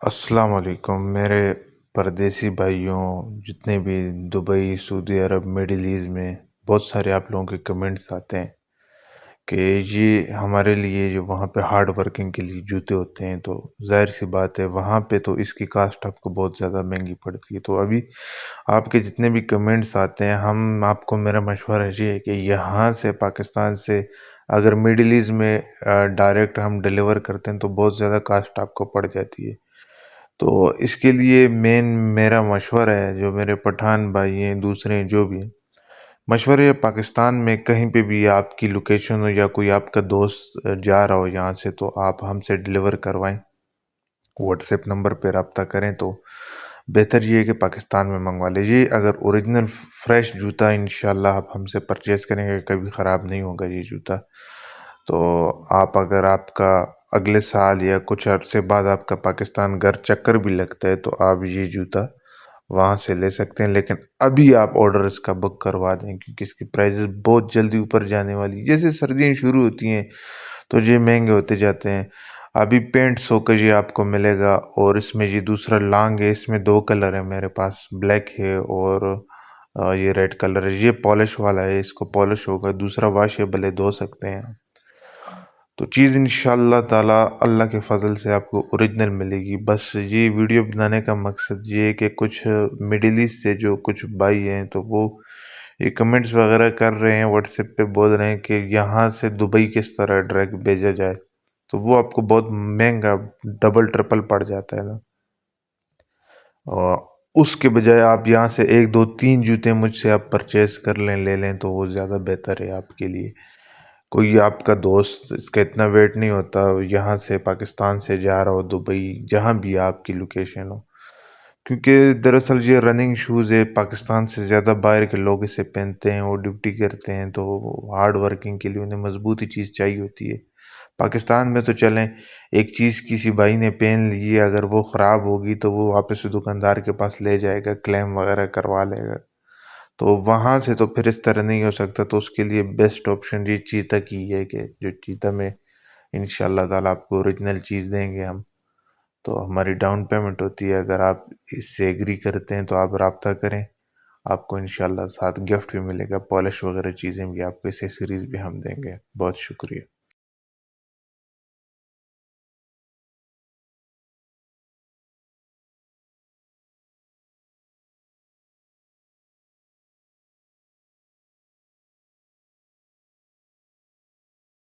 السلام علیکم میرے پردیسی بھائیوں، جتنے بھی دبئی، سعودی عرب، مڈل ایسٹ میں بہت سارے آپ لوگوں کے کمنٹس آتے ہیں کہ یہ ہمارے لیے جو وہاں پہ ہارڈ ورکنگ کے لیے جوتے ہوتے ہیں، تو ظاہر سی بات ہے وہاں پہ تو اس کی کاسٹ آپ کو بہت زیادہ مہنگی پڑتی ہے۔ تو ابھی آپ کے جتنے بھی کمنٹس آتے ہیں، ہم آپ کو میرا مشورہ یہ ہے کہ یہاں سے پاکستان سے اگر مڈل ایسٹ میں ڈائریکٹ ہم ڈیلیور کرتے ہیں تو بہت زیادہ کاسٹ آپ کو پڑ جاتی ہے۔ تو اس کے لیے میرا مشورہ ہے، جو میرے پٹھان بھائی ہیں، دوسرے ہیں، جو بھی ہیں، مشورہ ہے پاکستان میں کہیں پہ بھی آپ کی لوکیشن ہو یا کوئی آپ کا دوست جا رہا ہو یہاں سے، تو آپ ہم سے ڈیلیور کروائیں، واٹس ایپ نمبر پہ رابطہ کریں تو بہتر یہ ہے کہ پاکستان میں منگوا لیجیے۔ اگر اوریجنل فریش جوتا انشاءاللہ آپ ہم سے پرچیز کریں گے، کبھی خراب نہیں ہوگا یہ جوتا۔ تو اگر آپ کا اگلے سال یا کچھ عرصے بعد آپ کا پاکستان گھر چکر بھی لگتا ہے تو آپ یہ جوتا وہاں سے لے سکتے ہیں، لیکن ابھی آپ آرڈر اس کا بک کروا دیں، کیونکہ اس کی پرائزز بہت جلدی اوپر جانے والی۔ جیسے سردیاں شروع ہوتی ہیں تو یہ مہنگے ہوتے جاتے ہیں۔ ابھی پینٹ 100 کا یہ آپ کو ملے گا، اور اس میں یہ دوسرا لانگ ہے، اس میں 2 کلر ہیں میرے پاس، بلیک ہے اور یہ ریڈ کلر ہے۔ یہ پالش والا ہے، اس کو پالش ہوگا، دوسرا واشیبل ہے، دھو سکتے ہیں۔ تو چیز انشاءاللہ تعالی اللہ کے فضل سے آپ کو اوریجنل ملے گی۔ بس یہ ویڈیو بنانے کا مقصد یہ ہے کہ کچھ مڈل ایسٹ سے جو کچھ بھائی ہیں تو وہ یہ کمنٹس وغیرہ کر رہے ہیں، واٹس ایپ پہ بول رہے ہیں کہ یہاں سے دبئی کس طرح ڈائریکٹ بھیجا جائے، تو وہ آپ کو بہت مہنگا ڈبل ٹرپل پڑ جاتا ہے نا۔ اور اس کے بجائے آپ یہاں سے 1 2 3 جوتے مجھ سے آپ پرچیز کر لے لیں تو وہ زیادہ بہتر ہے آپ کے لیے۔ کوئی آپ کا دوست، اس کا اتنا ویٹ نہیں ہوتا، یہاں سے پاکستان سے جا رہا ہو دبئی، جہاں بھی آپ کی لوکیشن ہو، کیونکہ دراصل یہ رننگ شوز ہے، پاکستان سے زیادہ باہر کے لوگ اسے پہنتے ہیں، وہ ڈیوٹی کرتے ہیں، تو ہارڈ ورکنگ کے لیے انہیں مضبوطی چیز چاہیے ہوتی ہے۔ پاکستان میں تو چلیں ایک چیز کسی بھائی نے پہن لی ہے، اگر وہ خراب ہوگی تو وہ واپس دکاندار کے پاس لے جائے گا، کلیم وغیرہ کروا لے گا۔ تو وہاں سے تو پھر اس طرح نہیں ہو سکتا، تو اس کے لیے بیسٹ آپشن یہ چیتا کی ہے کہ جو چیتا میں انشاءاللہ تعالیٰ آپ کو اوریجنل چیز دیں گے ہم۔ تو ہماری ڈاؤن پیمنٹ ہوتی ہے، اگر آپ اس سے ایگری کرتے ہیں تو آپ رابطہ کریں، آپ کو انشاءاللہ ساتھ گفٹ بھی ملے گا، پالش وغیرہ چیزیں بھی، آپ کو ایسیسریز بھی ہم دیں گے۔ بہت شکریہ۔